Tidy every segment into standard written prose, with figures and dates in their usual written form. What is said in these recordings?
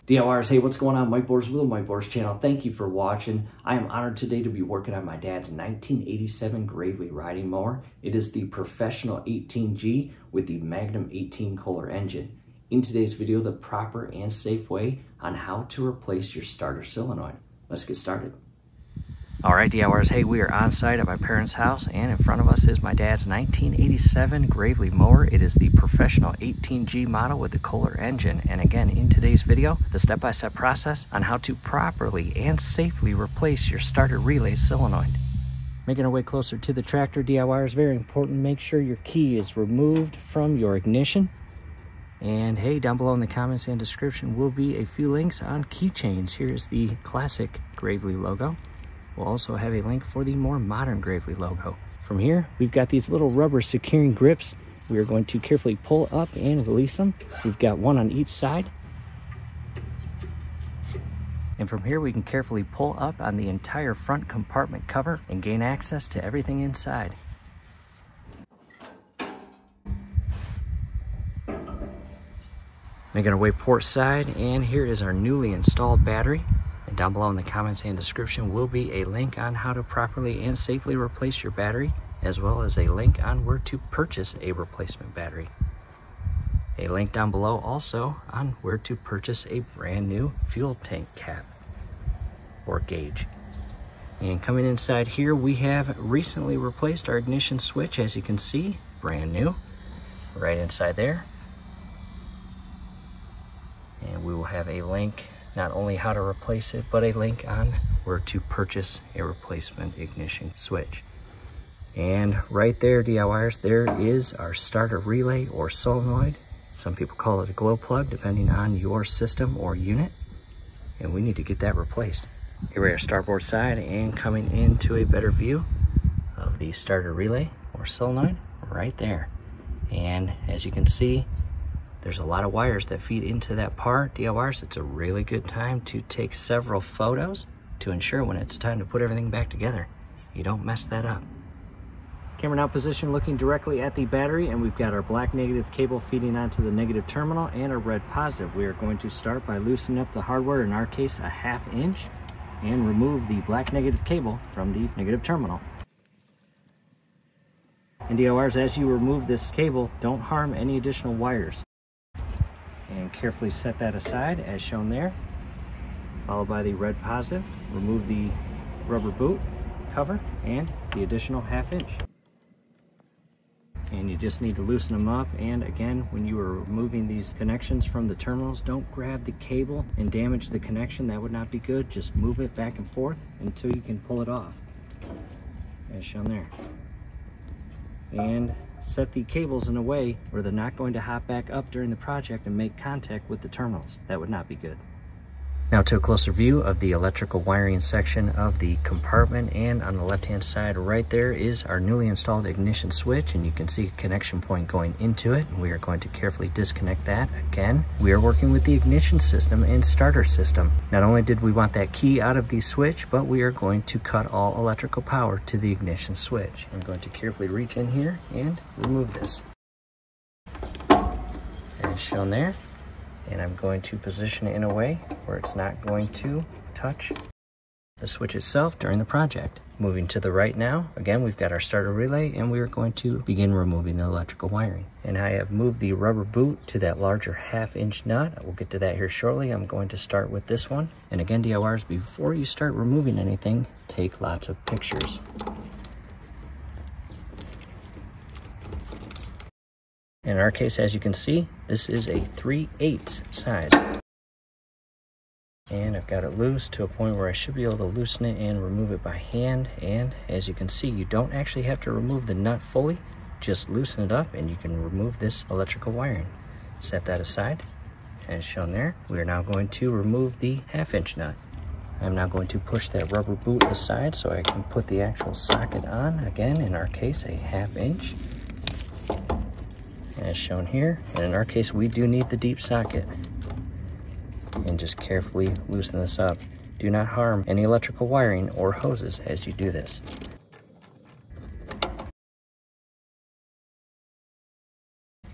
DIYers, hey, what's going on? Mike Borders with the Mike Borders channel. Thank you for watching. I am honored today to be working on my dad's 1987 Gravely riding mower. It is the Professional 18G with the Magnum 18 Kohler engine. In today's video, the proper and safe way on how to replace your starter solenoid. Let's get started. All right, DIYers, hey, we are on site at my parents' house, and in front of us is my dad's 1987 Gravely mower. It is the Professional 18G model with the Kohler engine. And again, in today's video, the step-by-step process on how to properly and safely replace your starter relay solenoid. Making our way closer to the tractor, DIYers, very important, make sure your key is removed from your ignition. And hey, down below in the comments and description will be a few links on keychains. Here's the classic Gravely logo. We'll also have a link for the more modern Gravely logo. From here, we've got these little rubber securing grips. We are going to carefully pull up and release them. We've got one on each side. And from here, we can carefully pull up on the entire front compartment cover and gain access to everything inside. Making our way port side, and here is our newly installed battery. And down below in the comments and description will be a link on how to properly and safely replace your battery, as well as a link on where to purchase a replacement battery. A link down below also on where to purchase a brand new fuel tank cap or gauge. And coming inside here, we have recently replaced our ignition switch, as you can see, brand new, right inside there. And we will have a link not only how to replace it, but a link on where to purchase a replacement ignition switch. And right there, DIYers, there is our starter relay or solenoid. Some people call it a glow plug, depending on your system or unit. And we need to get that replaced. Here we are, starboard side, and coming into a better view of the starter relay or solenoid right there. And as you can see, there's a lot of wires that feed into that part. DIYers, it's a really good time to take several photos to ensure when it's time to put everything back together, you don't mess that up. Camera now positioned looking directly at the battery, and we've got our black negative cable feeding onto the negative terminal and our red positive. We are going to start by loosening up the hardware, in our case a 1/2 inch, and remove the black negative cable from the negative terminal. And DIYers, as you remove this cable, don't harm any additional wires. And carefully set that aside as shown there, followed by the red positive. Remove the rubber boot cover and the additional 1/2 inch. And you just need to loosen them up. And again, when you are removing these connections from the terminals, don't grab the cable and damage the connection. That would not be good. Just move it back and forth until you can pull it off, as shown there. And set the cables in a way where they're not going to hop back up during the project and make contact with the terminals. That would not be good. Now to a closer view of the electrical wiring section of the compartment, and on the left-hand side right there is our newly installed ignition switch, and you can see a connection point going into it. We are going to carefully disconnect that. Again, we are working with the ignition system and starter system. Not only did we want that key out of the switch, but we are going to cut all electrical power to the ignition switch. I'm going to carefully reach in here and remove this, as shown there. And I'm going to position it in a way where it's not going to touch the switch itself during the project. Moving to the right now, again, we've got our starter relay, and we are going to begin removing the electrical wiring. And I have moved the rubber boot to that larger 1/2 inch nut. We'll get to that here shortly. I'm going to start with this one. And again, DIYers, before you start removing anything, take lots of pictures. In our case, as you can see, this is a 3/8 size. And I've got it loose to a point where I should be able to loosen it and remove it by hand. And as you can see, you don't actually have to remove the nut fully. Just loosen it up and you can remove this electrical wiring. Set that aside, as shown there. We are now going to remove the 1/2 inch nut. I'm now going to push that rubber boot aside so I can put the actual socket on. Again, in our case, a 1/2 inch. As shown here, and in our case we do need the deep socket. And just carefully loosen this up. Do not harm any electrical wiring or hoses as you do this.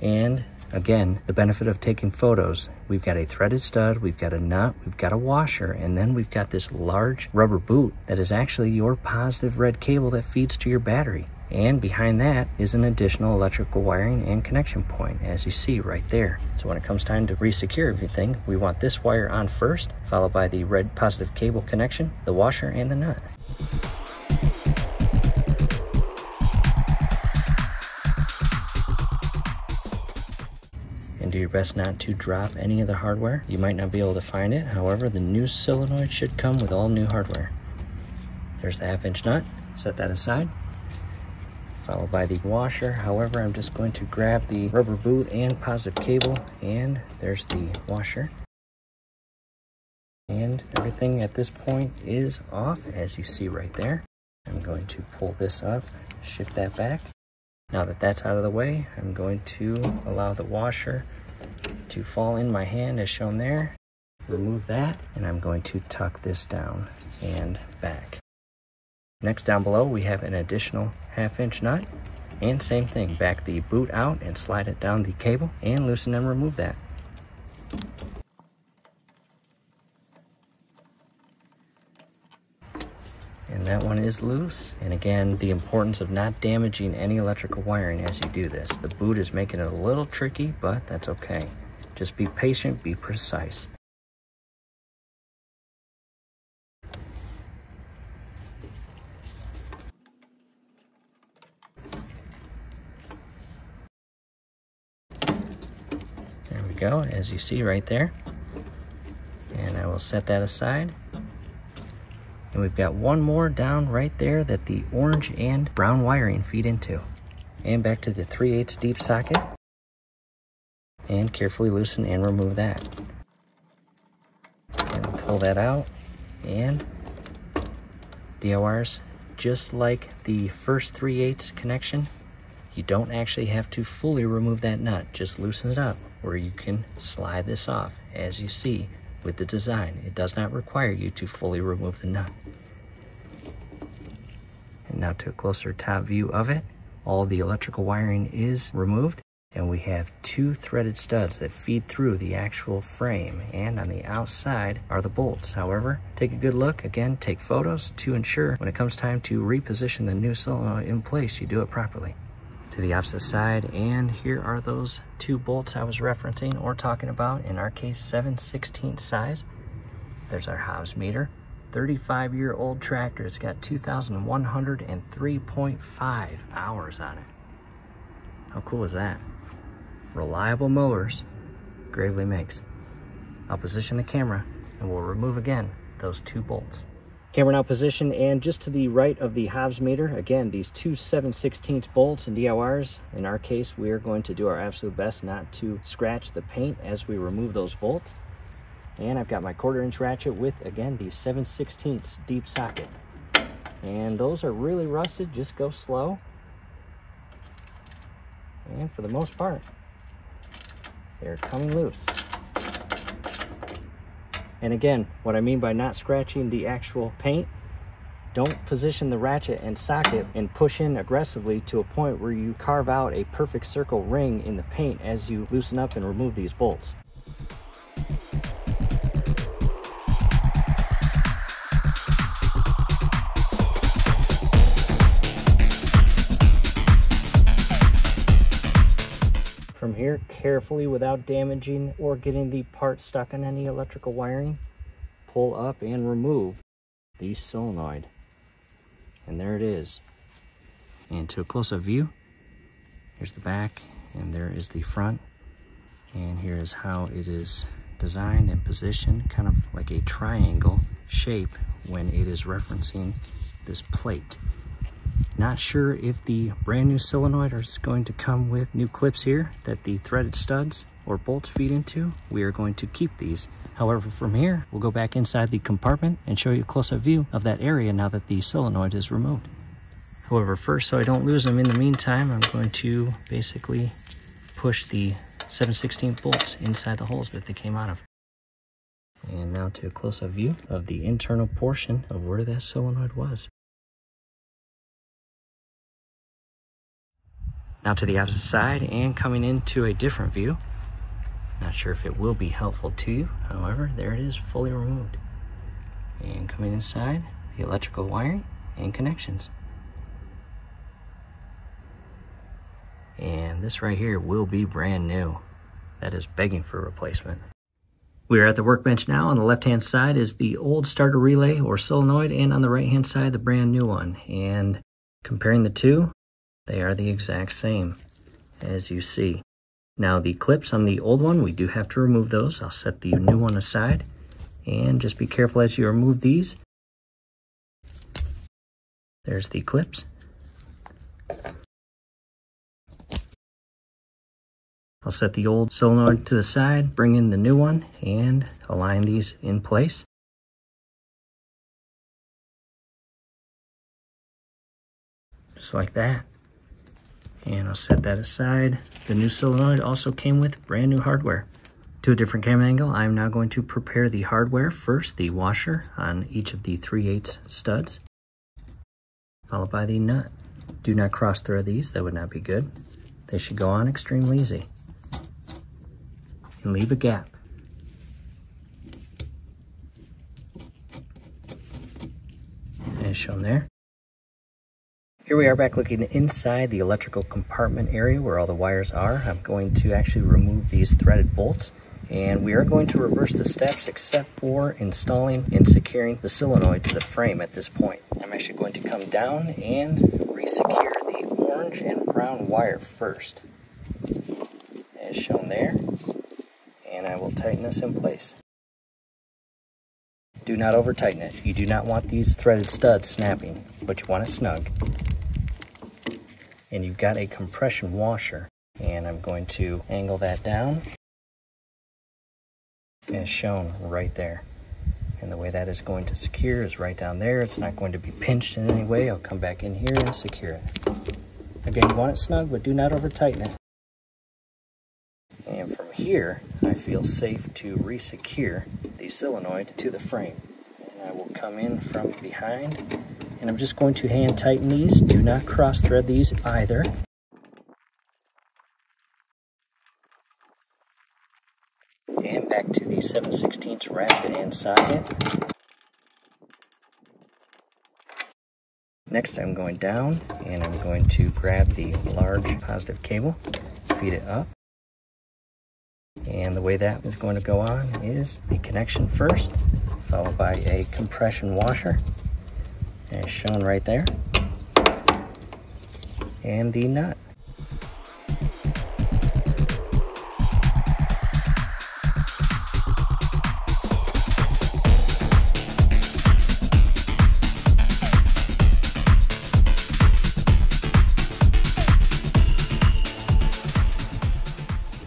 And Again, the benefit of taking photos, we've got a threaded stud, we've got a nut, we've got a washer, and then we've got this large rubber boot that is actually your positive red cable that feeds to your battery. And behind that is an additional electrical wiring and connection point, as you see right there. So when it comes time to re-secure everything, we want this wire on first, followed by the red positive cable connection, the washer, and the nut. And do your best not to drop any of the hardware. You might not be able to find it. However, the new solenoid should come with all new hardware. There's the 1/2-inch nut. Set that aside. Followed by the washer. However, I'm just going to grab the rubber boot and positive cable, and there's the washer. And everything at this point is off, as you see right there. I'm going to pull this up, shift that back. Now that that's out of the way, I'm going to allow the washer to fall in my hand as shown there. Remove that, and I'm going to tuck this down and back. Next, down below, we have an additional 1/2-inch nut, and same thing, back the boot out and slide it down the cable and loosen and remove that. And that one is loose. And again, the importance of not damaging any electrical wiring as you do this. The boot is making it a little tricky, but that's okay. Just be patient, be precise. Go, as you see right there, and I will set that aside. And we've got one more down right there that the orange and brown wiring feed into. And back to the 3/8 deep socket, and carefully loosen and remove that, and pull that out. And DORs, just like the first 3/8 connection, you don't actually have to fully remove that nut, just loosen it up, where you can slide this off. As you see with the design, it does not require you to fully remove the nut. And now to a closer top view of it, all the electrical wiring is removed, and we have 2 threaded studs that feed through the actual frame, and on the outside are the bolts. However, take a good look, again, take photos to ensure when it comes time to reposition the new solenoid in place, you do it properly. To the opposite side, and here are those 2 bolts I was referencing or talking about, in our case 7/16 size. There's our Hobbs meter, 35-year-old tractor. It's got 2,103.5 hours on it. How cool is that? Reliable mowers Gravely makes. I'll position the camera and we'll remove again those 2 bolts. Camera now positioned, and just to the right of the Hobbs meter, again, these 2 7/16 bolts and DORs. In our case, we are going to do our absolute best not to scratch the paint as we remove those bolts. And I've got my 1/4-inch ratchet with, again, the 7/16 deep socket. And those are really rusted, just go slow. And for the most part, they're coming loose. And again, what I mean by not scratching the actual paint, don't position the ratchet and socket and push in aggressively to a point where you carve out a perfect circle ring in the paint as you loosen up and remove these bolts. From here, carefully, without damaging or getting the part stuck on any electrical wiring, pull up and remove the solenoid. And there it is. And to a close-up view, here's the back, and there is the front. And here is how it is designed and positioned, kind of like a triangle shape when it is referencing this plate. Not sure if the brand new solenoid is going to come with new clips here that the threaded studs or bolts feed into. We are going to keep these. However, from here, we'll go back inside the compartment and show you a close-up view of that area now that the solenoid is removed. However, first, so I don't lose them in the meantime, I'm going to basically push the 7/16 bolts inside the holes that they came out of. And now to a close-up view of the internal portion of where that solenoid was. Now to the opposite side and coming into a different view. Not sure if it will be helpful to you. However, there it is, fully removed. And coming inside, the electrical wiring and connections. And this right here will be brand new. That is begging for replacement. We are at the workbench now. On the left-hand side is the old starter relay or solenoid, and on the right-hand side, the brand new one. And comparing the two, they are the exact same, as you see. Now the clips on the old one, we do have to remove those. I'll set the new one aside, and just be careful as you remove these. There's the clips. I'll set the old solenoid to the side, bring in the new one, and align these in place. Just like that. And I'll set that aside. The new solenoid also came with brand new hardware. To a different camera angle, I'm now going to prepare the hardware. First, the washer on each of the 3/8 studs, followed by the nut. Do not cross thread these, that would not be good. They should go on extremely easy. And leave a gap. As shown there. Here we are back looking inside the electrical compartment area where all the wires are. I'm going to actually remove these threaded bolts, and we are going to reverse the steps except for installing and securing the solenoid to the frame at this point. I'm actually going to come down and re-secure the orange and brown wire first, as shown there. And I will tighten this in place. Do not over tighten it. You do not want these threaded studs snapping, but you want it snug. And you've got a compression washer, and I'm going to angle that down as shown right there. And the way that is going to secure is right down there. It's not going to be pinched in any way. I'll come back in here and secure it. Again, you want it snug, but do not over tighten it. And from here, I feel safe to re-secure the solenoid to the frame. And I will come in from behind, and I'm just going to hand tighten these. Do not cross thread these either. And back to the 7/16 ratchet and socket. Next, I'm going down, and I'm going to grab the large positive cable, feed it up. And the way that is going to go on is the connection first, followed by a compression washer, as shown right there, and the nut.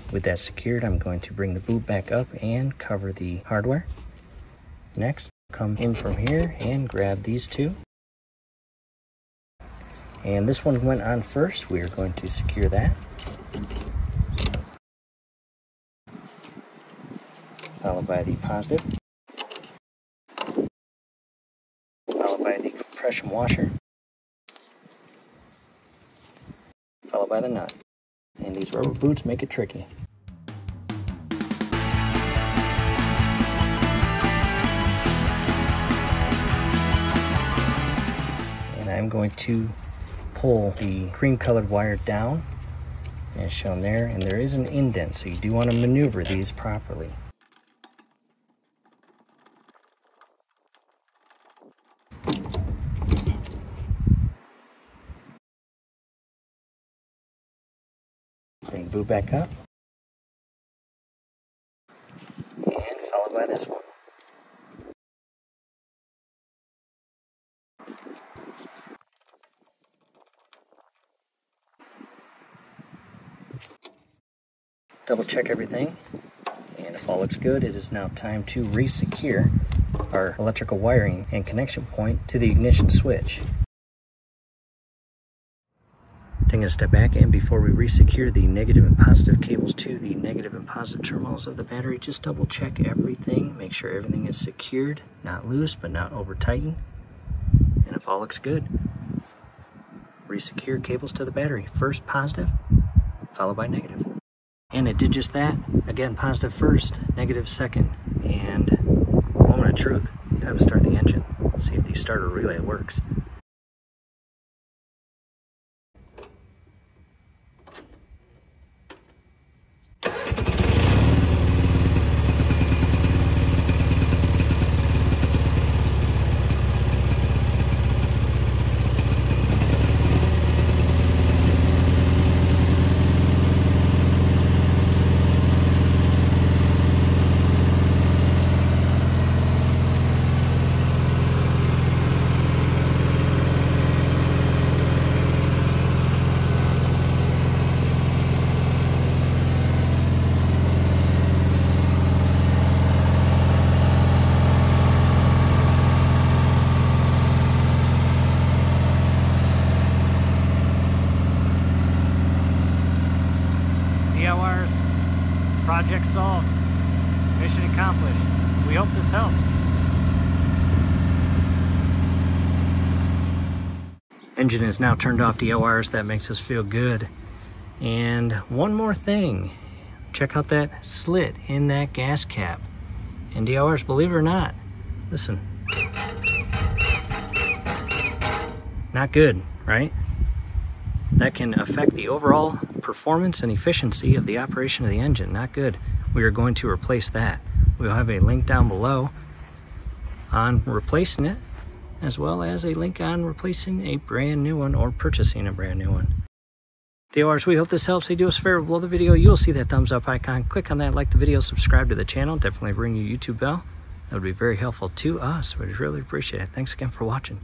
With that secured, I'm going to bring the boot back up and cover the hardware. Next, come in from here and grab these two. And this one went on first. We are going to secure that. Followed by the positive. Followed by the compression washer. Followed by the nut. And these rubber boots make it tricky. I'm going to pull the cream colored wire down as shown there, and there is an indent, so you do want to maneuver these properly. Bring the boot back up, and followed by this one. Double check everything, and if all looks good, it is now time to re-secure our electrical wiring and connection point to the ignition switch. Taking a step back, and before we re-secure the negative and positive cables to the negative and positive terminals of the battery, just double check everything, make sure everything is secured, not loose but not over tightened, and if all looks good, Resecure cables to the battery. First positive, followed by negative. And it did just that. Again, positive first, negative second. And moment of truth. Time to start the engine. See if the starter relay works. DLRs, project solved, mission accomplished. We hope this helps. Engine is now turned off, DLRs. That makes us feel good. And one more thing, check out that slit in that gas cap. And DLRs, believe it or not, listen. Not good, right? That can affect the overall performance and efficiency of the operation of the engine. Not good. We are going to replace that. We'll have a link down below on replacing it, as well as a link on replacing a brand new one or purchasing a brand new one. DLRs, we hope this helps. Hey, do us a favor, below the video, you'll see that thumbs up icon. Click on that, like the video, subscribe to the channel. Definitely ring your YouTube bell. That would be very helpful to us. We'd really appreciate it. Thanks again for watching.